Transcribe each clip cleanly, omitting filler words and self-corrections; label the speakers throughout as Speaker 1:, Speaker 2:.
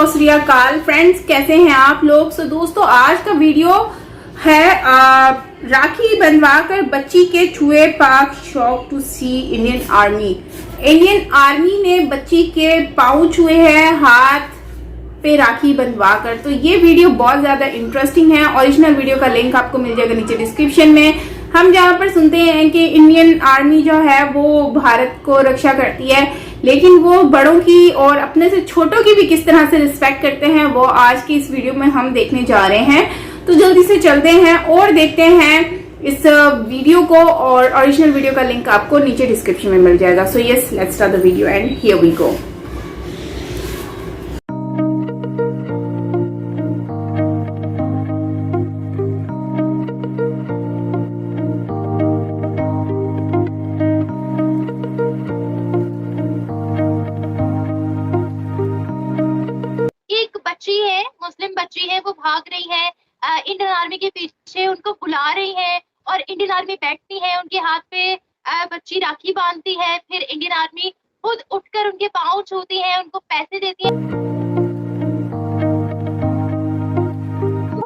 Speaker 1: श्री अकाल फ्रेंड्स, कैसे हैं आप लोग। दोस्तों आज का वीडियो है राखी बंधवाकर बच्ची के छुए Pak, shock to see Indian Army. Indian Army ने बच्ची के पाँव छुए हैं हाथ पे राखी बंधवाकर। तो ये वीडियो बहुत ज्यादा इंटरेस्टिंग है। ओरिजिनल वीडियो का लिंक आपको मिल जाएगा नीचे डिस्क्रिप्शन में। हम जहाँ पर सुनते हैं कि इंडियन आर्मी जो है वो भारत को रक्षा करती है, लेकिन वो बड़ों की और अपने से छोटों की भी किस तरह से रिस्पेक्ट करते हैं वो आज की इस वीडियो में हम देखने जा रहे हैं। तो जल्दी से चलते हैं और देखते हैं इस वीडियो को, और ओरिजिनल वीडियो का लिंक आपको नीचे डिस्क्रिप्शन में मिल जाएगा। So yes, let's start the video and here we go.
Speaker 2: मुस्लिम बच्ची है, वो भाग रही है इंडियन आर्मी के पीछे, उनको बुला रही है और इंडियन आर्मी बैठती है, उनके हाथ पे बच्ची राखी बांधती है। फिर इंडियन आर्मी खुद उठकर उनके पाँव छूती है, उनको पैसे देती है।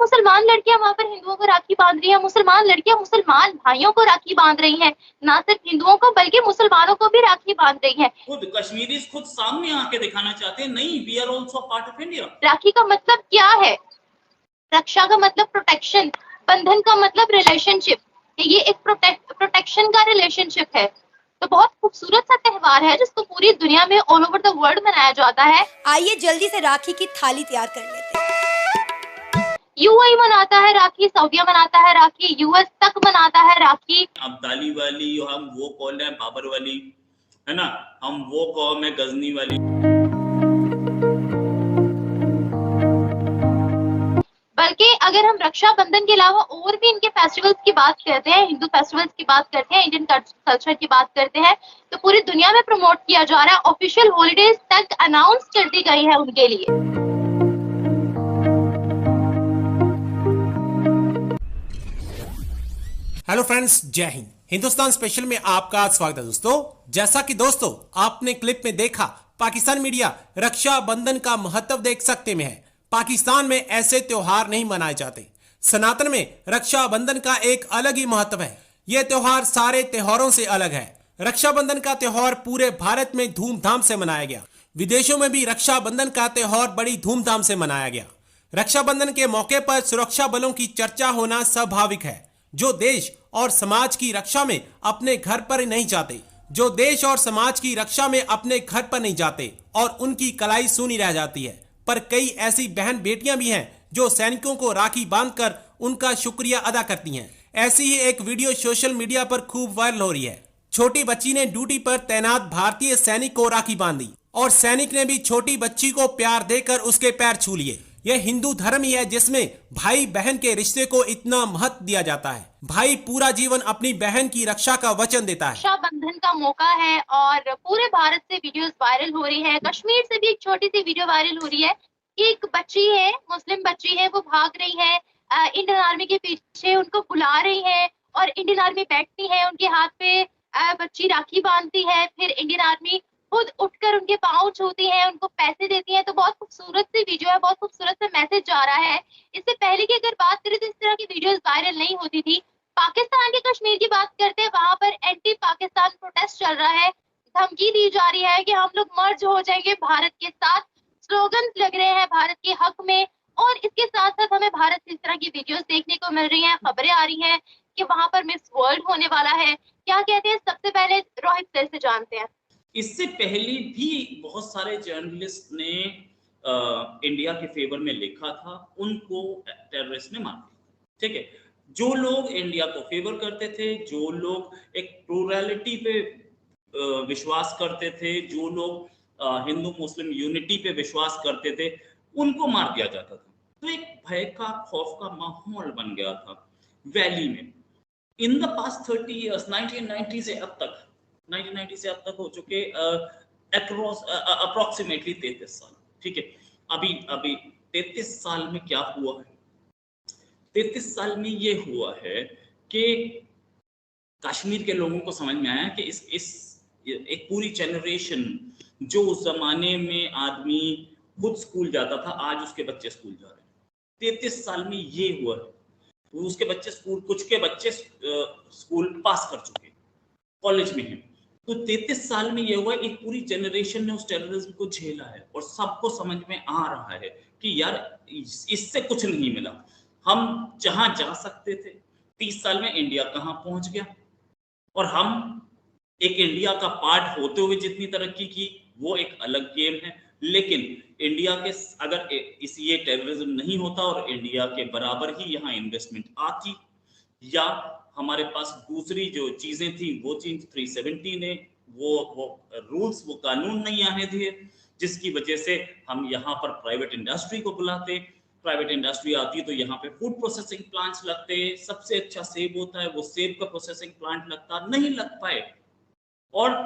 Speaker 2: मुसलमान लड़कियां वहां पर हिंदुओं को राखी बांध रही है, मुसलमान लड़कियां मुसलमान भाइयों को राखी बांध रही हैं, ना सिर्फ हिंदुओं को बल्कि मुसलमानों को भी राखी बांध रही है।
Speaker 3: खुद कश्मीरी खुद सामने आके दिखाना चाहते हैं, नहीं, we are also part of India.
Speaker 2: Rakhi का मतलब क्या है? रक्षा का मतलब प्रोटेक्शन, बंधन का मतलब रिलेशनशिप। ये एक प्रोटेक्शन का रिलेशनशिप है। तो बहुत खूबसूरत सा त्योहार है जिसको पूरी दुनिया में ऑल ओवर द वर्ल्ड मनाया जाता है।
Speaker 4: आइए जल्दी से राखी की थाली तैयार कर लेते हैं।
Speaker 2: यूएई मनाता है राखी, सऊदीया मनाता है राखी, यूएस तक मनाता है राखी।
Speaker 3: अब्दाली वाली हम वो कौन है, बाबर वाली है ना, हम वो कौम है गजनी वाली।
Speaker 2: बल्कि अगर हम रक्षाबंधन के अलावा और भी इनके फेस्टिवल्स की बात करते हैं, हिंदू फेस्टिवल्स की बात करते हैं, इंडियन कल्चर की बात करते हैं, तो पूरी दुनिया में प्रमोट किया जा रहा है। ऑफिशियल हॉलीडेज तक अनाउंस कर दी गई है उनके लिए।
Speaker 5: हेलो फ्रेंड्स, जय हिंद। हिंदुस्तान स्पेशल में आपका स्वागत है। दोस्तों जैसा कि दोस्तों आपने क्लिप में देखा, पाकिस्तान मीडिया रक्षाबंधन का महत्व देख सकते में है। पाकिस्तान में ऐसे त्योहार नहीं मनाए जाते। सनातन में रक्षाबंधन का एक अलग ही महत्व है। यह त्योहार सारे त्योहारों से अलग है। रक्षाबंधन का त्योहार पूरे भारत में धूमधाम से मनाया गया। विदेशों में भी रक्षाबंधन का त्योहार बड़ी धूमधाम से मनाया गया। रक्षाबंधन के मौके पर सुरक्षा बलों की चर्चा होना स्वाभाविक है, जो देश और समाज की रक्षा में अपने घर पर नहीं जाते, जो देश और समाज की रक्षा में अपने घर पर नहीं जाते और उनकी कलाई सूनी रह जाती है। पर कई ऐसी बहन बेटियां भी हैं जो सैनिकों को राखी बांधकर उनका शुक्रिया अदा करती हैं। ऐसी ही एक वीडियो सोशल मीडिया पर खूब वायरल हो रही है। छोटी बच्ची ने ड्यूटी पर तैनात भारतीय सैनिक को राखी बांधी और सैनिक ने भी छोटी बच्ची को प्यार देकर उसके पैर छू लिए। यह हिंदू धर्म ही है जिसमें भाई बहन के रिश्ते को इतना महत्व दिया जाता है। भाई पूरा जीवन अपनी बहन की रक्षा का वचन देता है।
Speaker 2: रक्षाबंधन का मौका है और पूरे भारत से वीडियोस वायरल हो रही है। कश्मीर से भी एक छोटी सी वीडियो वायरल हो रही है। एक बच्ची है, मुस्लिम बच्ची है, वो भाग रही है इंडियन आर्मी के पीछे, उनको बुला रही है और इंडियन आर्मी बैठती है, उनके हाथ पे बच्ची राखी बांधती है। फिर इंडियन आर्मी खुद उठकर उनके पाँव छूती है, उनको पैसे देती है। तो बहुत खूबसूरत सी वीडियो है, बहुत खूबसूरत सा मैसेज जा रहा है। इससे पहले की अगर बात करें तो इस तरह की वीडियोस वायरल नहीं होती थी। पाकिस्तान के कश्मीर की बात करते हैं, वहां पर एंटी पाकिस्तान प्रोटेस्ट चल रहा है। धमकी दी जा रही है कि हम लोग मर्ज हो जाएंगे भारत के साथ। स्लोगन लग रहे हैं भारत के हक में, और इसके साथ साथ हमें भारत से इस तरह की वीडियोस देखने को मिल रही हैं। खबरें आ रही हैं कि वहां पर मिस वर्ल्ड होने वाला है। क्या कहते हैं, सबसे पहले रोहित सर से जानते हैं।
Speaker 3: इससे पहले भी बहुत सारे जर्नलिस्ट ने इंडिया के फेवर में लिखा था, उनको टेररिस्ट ने मार दिया। ठीक है, जो लोग इंडिया को फेवर करते थे, जो लोग एक प्लूरैलिटी पे विश्वास करते थे, जो लोग हिंदू मुस्लिम यूनिटी पे विश्वास करते थे, उनको मार दिया जाता था। तो एक भय का, खौफ का माहौल बन गया था वैली में। इन द पास्ट 30 इयर्स, 1990 से अब तक हो चुके अप्रोक्सीमेटली 33 साल। ठीक है, अभी 33 साल में क्या हुआ है? 33 साल में ये हुआ है कि कश्मीर के लोगों को समझ में आया कि इस एक पूरी जनरेशन जो उस जमाने में आदमी खुद स्कूल जाता था, आज उसके बच्चे स्कूल जा रहे हैं। 33 साल में ये हुआ है। तो उसके बच्चे स्कूल, कुछ के बच्चे स्कूल पास कर चुके, कॉलेज में हैं। तो 33 साल में ये हुआ, एक पूरी जनरेशन ने उस टेररिज्म को झेला है और सबको समझ में आ रहा है कि यार इससे कुछ नहीं मिला। हम जहां जा सकते थे, 30 साल में इंडिया कहां पहुंच गया, और हम एक इंडिया का पार्ट होते हुए जितनी तरक्की की वो एक अलग गेम है। लेकिन इंडिया के अगर ये टेररिज्म नहीं होता और इंडिया के बराबर ही यहाँ इन्वेस्टमेंट आती, या हमारे पास दूसरी जो चीजें थी वो चीज 370 ने वो रूल्स, वो कानून नहीं आने दिए, जिसकी वजह से हम यहाँ पर प्राइवेट इंडस्ट्री को बुलाते। प्राइवेट इंडस्ट्री आती है तो यहाँ पे फूड प्रोसेसिंग प्लांट्स लगते, सबसे अच्छा सेब होता है, वो सेब का प्रोसेसिंग प्लांट लगता, नहीं लग पाए। और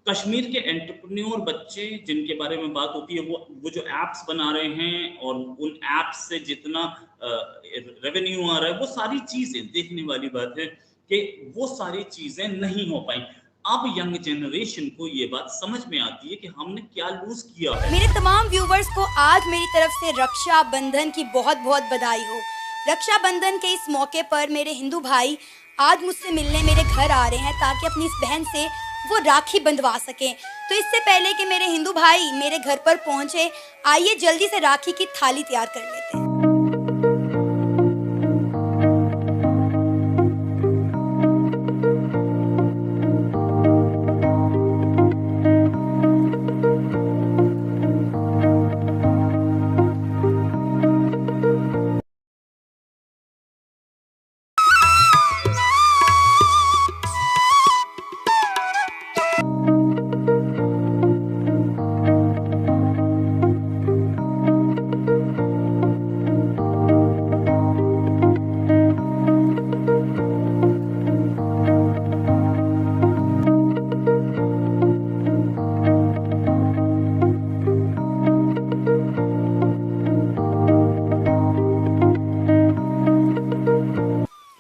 Speaker 3: कश्मीर के एंटरप्रेन्योर बच्चे जिनके बारे में बात होती है, वो जो एप्स बना रहे हैं और उन एप्स से जितना रेवेन्यू आ रहा है, वो सारी चीजें देखने वाली बात है कि वो सारी चीजें नहीं हो पाई। अब यंग जनरेशन को ये बात समझ में आती है कि हमने क्या लूज किया है।
Speaker 4: मेरे तमाम व्यूवर्स को आज मेरी तरफ से रक्षा बंधन की बहुत बहुत बधाई हो। रक्षा बंधन के इस मौके पर मेरे हिंदू भाई आज मुझसे मिलने मेरे घर आ रहे हैं ताकि अपनी इस बहन से वो राखी बंधवा सकें। तो इससे पहले कि मेरे हिंदू भाई मेरे घर पर पहुंचे, आइए जल्दी से राखी की थाली तैयार कर लेते हैं।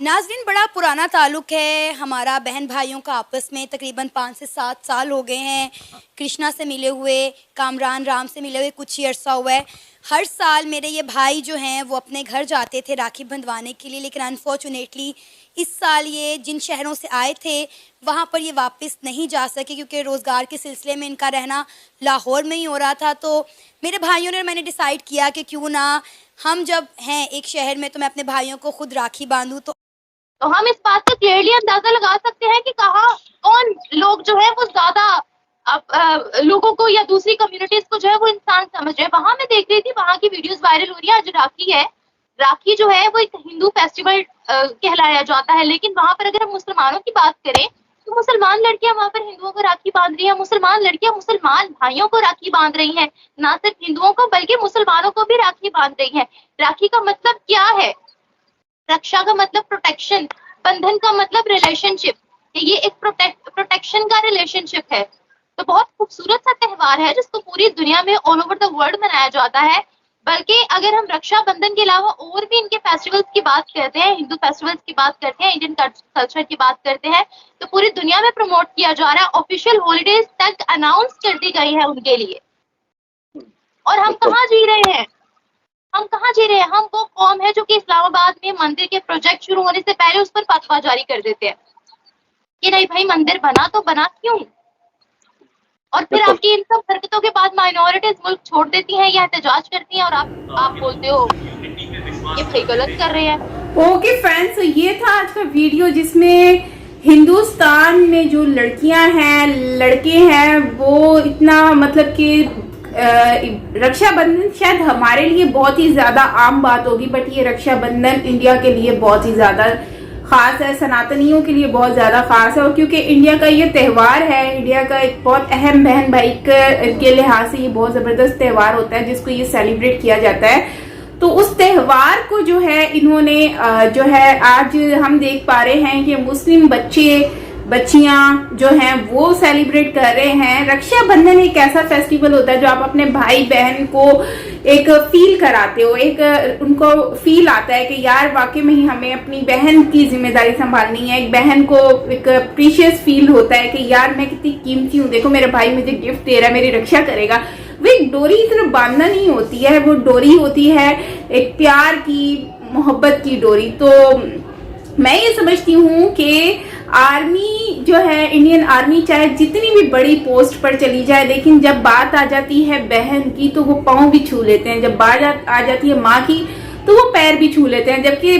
Speaker 4: नाज़रीन, बड़ा पुराना ताल्लुक़ है हमारा बहन भाइयों का आपस में। तकरीबन 5 से 7 साल हो गए हैं कृष्णा से मिले हुए, कामरान राम से मिले हुए कुछ ही अरसा हुआ है। हर साल मेरे ये भाई जो हैं वो अपने घर जाते थे राखी बंधवाने के लिए, लेकिन अनफॉर्चुनेटली इस साल ये जिन शहरों से आए थे वहाँ पर ये वापस नहीं जा सके क्योंकि रोज़गार के सिलसिले में इनका रहना लाहौर में ही हो रहा था। तो मेरे भाइयों ने, मैंने डिसाइड किया कि क्यों ना हम जब हैं एक शहर में तो मैं अपने भाइयों को खुद राखी बांधूँ।
Speaker 2: तो हम इस बात का क्लियरली अंदाजा लगा सकते हैं कि कहाँ कौन लोग जो है वो ज्यादा लोगों को या दूसरी कम्युनिटीज को जो है वो इंसान समझ रहे हैं। वहां मैं देख रही थी, वहां की वीडियोस वायरल हो रही है। आज राखी है, राखी जो है वो एक हिंदू फेस्टिवल कहलाया जाता है, लेकिन वहां पर अगर हम मुसलमानों की बात करें तो मुसलमान लड़कियां वहां पर हिंदुओं को राखी बांध रही है, मुसलमान लड़कियां मुसलमान भाइयों को राखी बांध रही हैं, ना सिर्फ हिंदुओं को बल्कि मुसलमानों को भी राखी बांध रही है। राखी का मतलब क्या है? रक्षा का मतलब प्रोटेक्शन, बंधन का मतलब रिलेशनशिप। ये एक प्रोटेक्शन का रिलेशनशिप है। तो बहुत खूबसूरत सा त्योहार है जिसको पूरी दुनिया में ऑल ओवर द वर्ल्ड मनाया जाता है। बल्कि अगर हम रक्षा बंधन के अलावा और भी इनके फेस्टिवल्स की बात करते हैं, हिंदू फेस्टिवल्स की बात करते हैं, इंडियन कल्चर की बात करते हैं, तो पूरी दुनिया में प्रमोट किया जा रहा है। ऑफिशियल हॉलीडेज तक अनाउंस कर दी गई है उनके लिए। और हम कहाँ जी रहे हैं? हम कहाँ जी रहे हैं? हम वो कौम है जो कि इस्लामाबाद में मंदिर के प्रोजेक्ट शुरू होने से पहले उस पर फतवा जारी कर देते हैं कि नहीं भाई मंदिर बना तो बना क्यों, और फिर आपकी इन सब हरकतों के बाद माइनॉरिटीज मुल्क छोड़ देती हैं या एहतजाज करती हैं और आप बोलते हो ये भाई गलत कर रहे हैं।
Speaker 1: ओके फ्रेंड्स, तो ये था आज का वीडियो जिसमें हिंदुस्तान में जो लड़कियां हैं, लड़के हैं, वो इतना मतलब कि रक्षाबंधन शायद हमारे लिए बहुत ही ज्यादा आम बात होगी, बट ये रक्षाबंधन इंडिया के लिए बहुत ही ज्यादा खास है, सनातनियों के लिए बहुत ज्यादा खास है। और क्योंकि इंडिया का ये त्योहार है, इंडिया का एक बहुत अहम बहन भाई के लिहाज से ये बहुत जबरदस्त त्योहार होता है जिसको ये सेलिब्रेट किया जाता है। तो उस त्योहार को जो है इन्होंने जो है आज हम देख पा रहे हैं कि मुस्लिम बच्चियां जो हैं वो सेलिब्रेट कर रहे हैं। रक्षाबंधन एक ऐसा फेस्टिवल होता है जो आप अपने भाई बहन को एक फील कराते हो, एक उनको फील आता है कि यार वाकई में ही हमें अपनी बहन की जिम्मेदारी संभालनी है। एक बहन को एक प्रीशियस फील होता है कि यार मैं कितनी कीमती हूँ, देखो मेरा भाई मुझे गिफ्ट दे रहा है, मेरी रक्षा करेगा। वो एक डोरी सिर्फ बांधना नहीं होती है, वो डोरी होती है एक प्यार की, मोहब्बत की डोरी। तो मैं ये समझती हूँ कि आर्मी जो है, इंडियन आर्मी चाहे जितनी भी बड़ी पोस्ट पर चली जाए, लेकिन जब बात आ जाती है बहन की तो वो पाँव भी छू लेते हैं, जब बात आ जाती है माँ की तो वो पैर भी छू लेते हैं, जबकि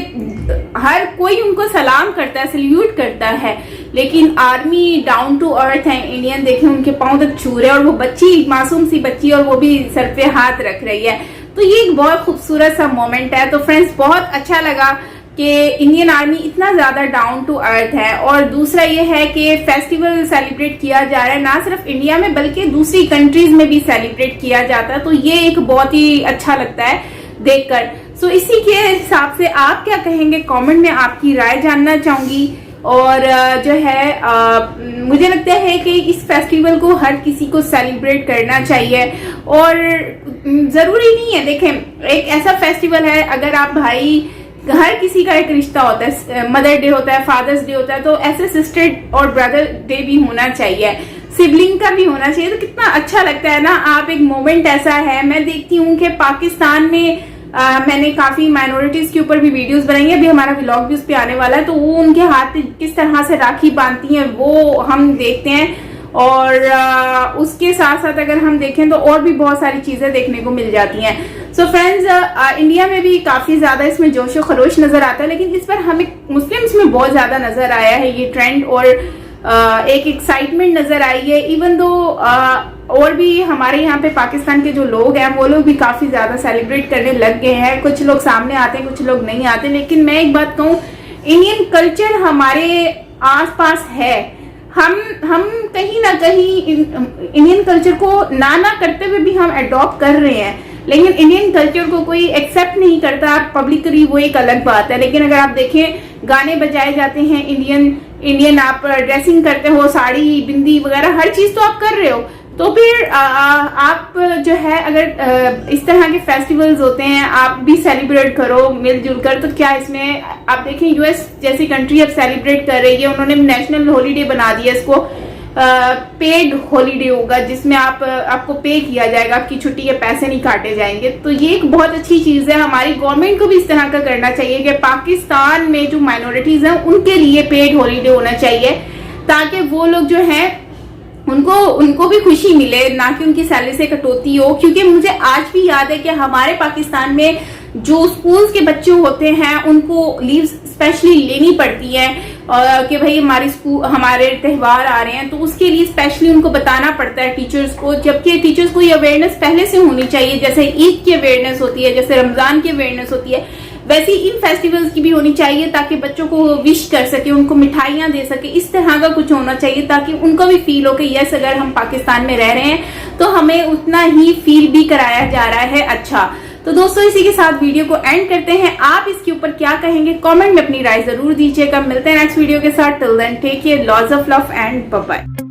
Speaker 1: हर कोई उनको सलाम करता है, सल्यूट करता है, लेकिन आर्मी डाउन टू अर्थ है। इंडियन देखें उनके पाँव तक छू रहे हैं, और वो बच्ची, मासूम सी बच्ची, और वो भी सर पे हाथ रख रही है। तो ये एक बहुत खूबसूरत सा मोमेंट है। तो फ्रेंड्स, बहुत अच्छा लगा कि इंडियन आर्मी इतना ज्यादा डाउन टू अर्थ है। और दूसरा ये है कि फेस्टिवल सेलिब्रेट किया जा रहा है, ना सिर्फ इंडिया में बल्कि दूसरी कंट्रीज में भी सेलिब्रेट किया जाता है। तो ये एक बहुत ही अच्छा लगता है देखकर। सो इसी के हिसाब से आप क्या कहेंगे, कमेंट में आपकी राय जानना चाहूंगी। और जो है मुझे लगता है कि इस फेस्टिवल को हर किसी को सेलिब्रेट करना चाहिए, और जरूरी नहीं है, देखें एक ऐसा फेस्टिवल है, अगर आप भाई, हर किसी का एक रिश्ता होता है, मदर डे होता है, फादर्स डे होता है, तो ऐसे सिस्टर और ब्रदर डे भी होना चाहिए, सिबलिंग का भी होना चाहिए। तो कितना अच्छा लगता है ना। आप एक मोमेंट ऐसा है, मैं देखती हूँ कि पाकिस्तान में मैंने काफी माइनॉरिटीज के ऊपर भी वीडियोस बनाई है, अभी हमारा व्लॉग भी उस पे आने वाला है, तो वो उनके हाथ पे किस तरह से राखी बांधती हैं वो हम देखते हैं। और उसके साथ साथ अगर हम देखें तो और भी बहुत सारी चीजें देखने को मिल जाती हैं। सो फ्रेंड्स, इंडिया में भी काफी ज्यादा इसमें जोशो खरोश नजर आता है, लेकिन इस पर हमें मुस्लिम्स में बहुत ज्यादा नजर आया है ये ट्रेंड, और एक एक्साइटमेंट नजर आई है। इवन दो और भी हमारे यहाँ पे पाकिस्तान के जो लोग हैं वो लोग भी काफी ज्यादा सेलिब्रेट करने लग गए हैं। कुछ लोग सामने आते हैं, कुछ लोग नहीं आते, लेकिन मैं एक बात कहूँ, इंडियन कल्चर हमारे आसपास है। हम कहीं ना कहीं इंडियन कल्चर को ना करते हुए भी हम अडॉप्ट कर रहे हैं, लेकिन इंडियन कल्चर को कोई एक्सेप्ट नहीं करता पब्लिकली, वो एक अलग बात है। लेकिन अगर आप देखें, गाने बजाए जाते हैं इंडियन, आप ड्रेसिंग करते हो, साड़ी, बिंदी वगैरह हर चीज तो आप कर रहे हो, तो फिर आप जो है, अगर इस तरह के फेस्टिवल्स होते हैं आप भी सेलिब्रेट करो मिलजुल कर, तो क्या इसमें आप देखें यूएस जैसी कंट्री अब सेलिब्रेट कर रही है, उन्होंने नेशनल हॉलीडे बना दिया इसको, पेड हॉलीडे होगा जिसमें आपको पे किया जाएगा, आपकी छुट्टी के पैसे नहीं काटे जाएंगे। तो ये एक बहुत अच्छी चीज है। हमारी गवर्नमेंट को भी इस तरह का करना चाहिए कि पाकिस्तान में जो माइनॉरिटीज हैं उनके लिए पेड हॉलीडे होना चाहिए, ताकि वो लोग जो हैं उनको भी खुशी मिले, ना कि उनकी सैलरी से कटौती हो। क्योंकि मुझे आज भी याद है कि हमारे पाकिस्तान में जो स्कूल्स के बच्चे होते हैं उनको लीव स्पेशली लेनी पड़ती है कि भाई हमारे त्योहार आ रहे हैं, तो उसके लिए स्पेशली उनको बताना पड़ता है टीचर्स को, जबकि टीचर्स को ये अवेयरनेस पहले से होनी चाहिए। जैसे ईद की अवेयरनेस होती है, जैसे रमजान की अवेयरनेस होती है, वैसे इन फेस्टिवल्स की भी होनी चाहिए, ताकि बच्चों को विश कर सके, उनको मिठाइयां दे सके। इस तरह का कुछ होना चाहिए ताकि उनको भी फील हो कि यस, अगर हम पाकिस्तान में रह रहे हैं तो हमें उतना ही फील भी कराया जा रहा है। अच्छा, तो दोस्तों इसी के साथ वीडियो को एंड करते हैं। आप इसके ऊपर क्या कहेंगे, कमेंट में अपनी राय जरूर दीजिएगा। मिलते हैं नेक्स्ट वीडियो के साथ। Till then take care, lots of love and bye bye.